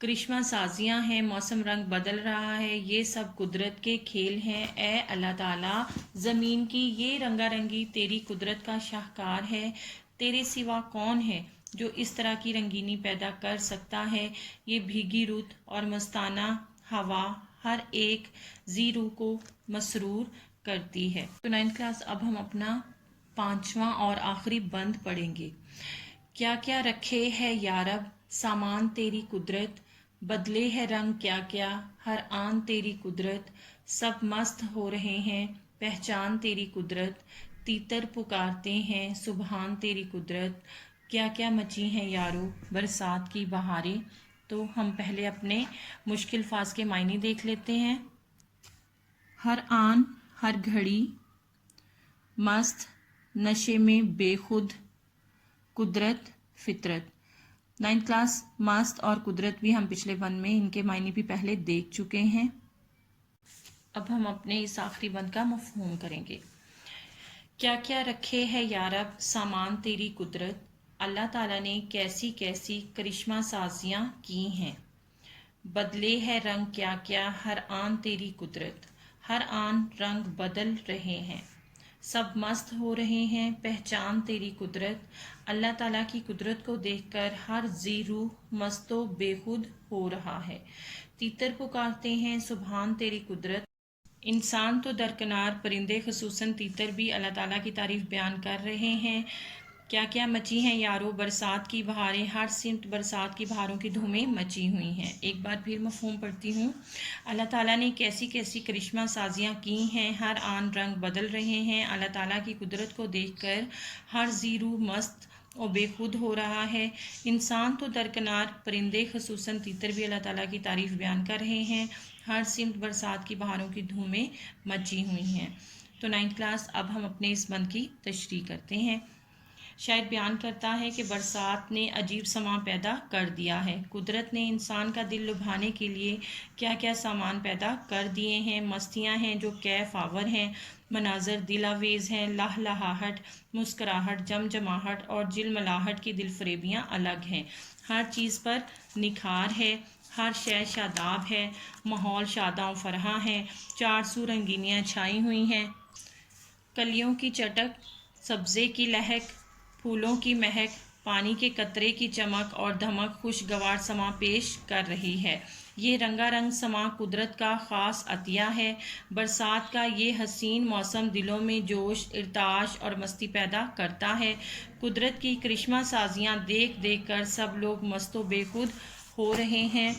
کرشمہ سازیاں ہیں، موسم رنگ بدل رہا ہے، یہ سب قدرت کے کھیل ہیں۔ اے اللہ تعالیٰ، زمین کی یہ رنگا رنگی تیری قدرت کا شاہکار ہے۔ تیرے سوا کون ہے جو اس طرح کی رنگینی پیدا کر سکتا ہے؟ یہ بھیگی رت اور مستانہ ہوا ہر ایک ذی روح کو مسرور کرتی ہے۔ تو 9th کلاس، اب ہم اپنا 5واں اور آخری بند پڑھیں گے۔ کیا کیا رکھے ہے یارب سامان تیری قدرت، بدلے ہے رنگ کیا کیا ہر آن تیری قدرت، سب مست ہو رہے ہیں پہچان تیری قدرت، تیتر پکارتے ہیں سبحان تیری قدرت، کیا کیا مچی ہیں یارو برسات کی بہاریں۔ تو ہم پہلے اپنے مشکل الفاظ کے معنی دیکھ لیتے ہیں۔ ہر آن، ہر گھڑی، مست، نشے میں بے خود، قدرت، فطرت۔ 9th کلاس، مست اور قدرت بھی ہم پچھلے بند میں ان کے معنی بھی پہلے دیکھ چکے ہیں۔ اب ہم اپنے اس آخری بند کا مفہوم کریں گے۔ کیا کیا رکھے ہے یارب سامان تیری قدرت، اللہ تعالیٰ نے کیسی کیسی کرشمہ سازیاں کی ہیں، بدلے ہے رنگ کیا کیا ہر آن تیری قدرت، ہر آن رنگ بدل رہے ہیں، سب مست ہو رہے ہیں پہچان تیری قدرت، اللہ تعالیٰ کی قدرت کو دیکھ کر ہر ذی روح مست و بے خود ہو رہا ہے، تیتر پکارتے ہیں سبحان تیری قدرت۔ انسان تو درکنار، پرندے خصوصاً تیتر بھی اللہ تعالیٰ کی تعریف بیان کر رہے ہیں۔ کیا کیا مچی ہیں یارو برسات کی بہاریں، ہر سمت برسات کی بہاروں کی دھومیں مچی ہوئی ہیں۔ ایک بار پھر مفہوم پڑھتی ہوں۔ اللہ تعالیٰ نے کیسی کیسی کرشمہ سازیاں کی ہیں، ہر آن رنگ بدل رہے ہیں، اللہ تعالیٰ کی قدرت کو دیکھ کر ہر ذی روح مست اور بے خود ہو رہا ہے۔ انسان تو درکنار، پرندے خصوصاً تیتر بھی اللہ تعالیٰ کی تعریف بیان کر رہے ہیں، ہر سمت برسات کی بہاروں کی دھومیں مچی ہوئی ہیں۔ تو 9th کلاس، اب ہم اپنے اس بند کی تشریح کرتے ہیں۔ شاعر بیان کرتا ہے کہ برسات نے عجیب سماں پیدا کر دیا ہے، قدرت نے انسان کا دل لبھانے کے لیے کیا کیا سامان پیدا کر دیے ہیں، مستیاں ہیں جو کیف آور ہیں، مناظر دل آویز ہیں، لہلہاہٹ، مسکراہٹ، جمجماہٹ اور جلملاہٹ کی دل فریبیاں الگ ہیں، ہر چیز پر نکھار ہے، ہر شے شاداب ہے، ماحول شاداں و فرحاں ہے، چار سو رنگینیاں چھائی ہوئی ہیں، کلیوں کی چٹک، سبزے کی لہک، پھولوں کی مہک، پانی کے قطرے کی چمک اور دھمک خوشگوار سماں پیش کر رہی ہے۔ یہ رنگا رنگ سماں قدرت کا خاص عطیہ ہے۔ برسات کا یہ حسین موسم دلوں میں جوش، ارتعاش اور مستی پیدا کرتا ہے۔ قدرت کی کرشمہ سازیاں دیکھ دیکھ کر سب لوگ مست و بے خود ہو رہے ہیں۔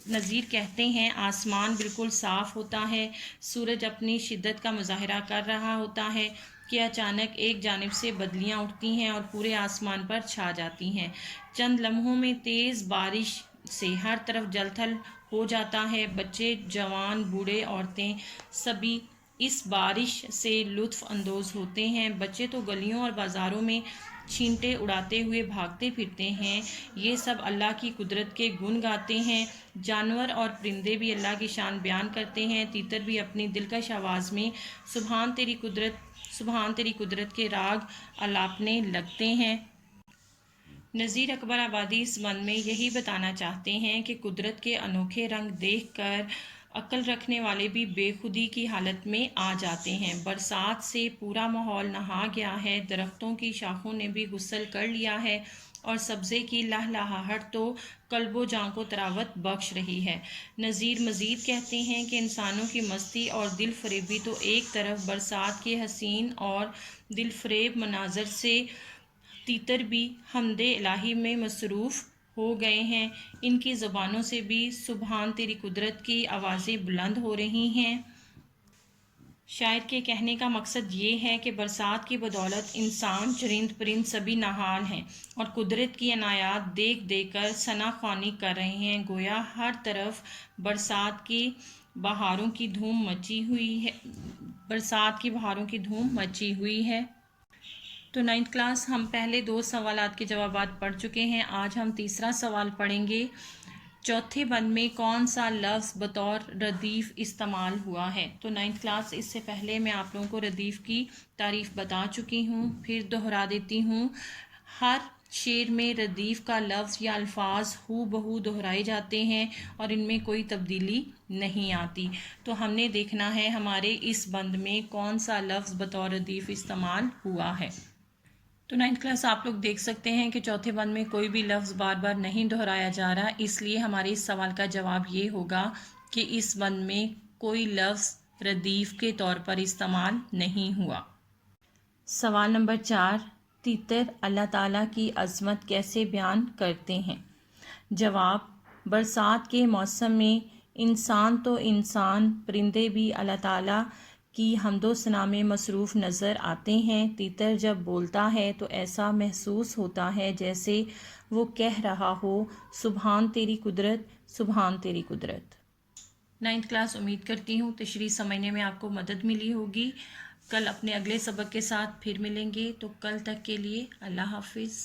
نظیر کہتے ہیں آسمان بالکل صاف ہوتا ہے، سورج اپنی شدت کا مظاہرہ کر رہا ہوتا ہے کہ اچانک ایک جانب سے بدلیاں اٹھتی ہیں اور پورے آسمان پر چھا جاتی ہیں، چند لمحوں میں تیز بارش سے ہر طرف جل تھل ہو جاتا ہے، بچے، جوان، بوڑھے، عورتیں سبھی اس بارش سے لطف اندوز ہوتے ہیں۔ بچے تو گلیوں اور بازاروں میں چھینٹے اڑاتے ہوئے بھاگتے پھرتے ہیں، یہ سب اللہ کی قدرت کے گن گاتے ہیں۔ جانور اور پرندے بھی اللہ کی شان بیان کرتے ہیں، تیتر بھی اپنی دلکش آواز میں سبحان تیری قدرت کے راگ الاپنے لگتے ہیں۔ نذیر اکبر آبادی اس بند میں یہی بتانا چاہتے ہیں کہ قدرت کے انوکھے رنگ دیکھ کر عقل رکھنے والے بھی بے خودی کی حالت میں آ جاتے ہیں۔ برسات سے پورا ماحول نہا گیا ہے، درختوں کی شاخوں نے بھی غسل کر لیا ہے اور سبزے کی لہلہاہٹ تو قلب و جاں کو طراوت بخش رہی ہے۔ نذیر مزید کہتے ہیں کہ انسانوں کی مستی اور دل فریبی تو ایک طرف، برسات کے حسین اور دل فریب مناظر سے تیتر بھی حمد الہی میں مصروف ہو گئے ہیں، ان کی زبانوں سے بھی سبحان تیری قدرت کی آوازیں بلند ہو رہی ہیں۔ شاعر کے کہنے کا مقصد یہ ہے کہ برسات کی بدولت انسان، چرند پرند سبھی نہال ہیں اور قدرت کی عنایات دیکھ دیکھ کر ثنا خوانی کر رہے ہیں، گویا ہر طرف برسات کی بہاروں کی دھوم مچی ہوئی ہے۔ تو 9th کلاس، ہم پہلے 2 سوالات کے جوابات پڑھ چکے ہیں، آج ہم تیسرا سوال پڑھیں گے۔ چوتھے بند میں کون سا لفظ بطور ردیف استعمال ہوا ہے؟ تو 9th کلاس، اس سے پہلے میں آپ لوگوں کو ردیف کی تعریف بتا چکی ہوں، پھر دہرا دیتی ہوں۔ ہر شعر میں ردیف کا لفظ یا الفاظ ہو بہو دہرائے جاتے ہیں اور ان میں کوئی تبدیلی نہیں آتی. تو ہم نے دیکھنا ہے ہمارے اس بند میں کون سا لفظ بطور ردیف استعمال ہوا ہے. تو 9th کلاس آپ لوگ دیکھ سکتے ہیں کہ چوتھے بند میں کوئی بھی لفظ بار بار نہیں دہرایا جا رہا، اس لیے ہمارے اس سوال کا جواب یہ ہوگا کہ اس بند میں کوئی لفظ ردیف کے طور پر استعمال نہیں ہوا. سوال نمبر 4، تیتر اللہ تعالیٰ کی عظمت کیسے بیان کرتے ہیں؟ جواب، برسات کے موسم میں انسان تو انسان، پرندے بھی اللہ تعالیٰ کی حمد و ثنا میں مصروف نظر آتے ہیں. تیتر جب بولتا ہے تو ایسا محسوس ہوتا ہے جیسے وہ کہہ رہا ہو، سبحان تیری قدرت، سبحان تیری قدرت. 9th کلاس امید کرتی ہوں تشریح سمجھنے میں آپ کو مدد ملی ہوگی. کل اپنے اگلے سبق کے ساتھ پھر ملیں گے، تو کل تک کے لیے اللہ حافظ.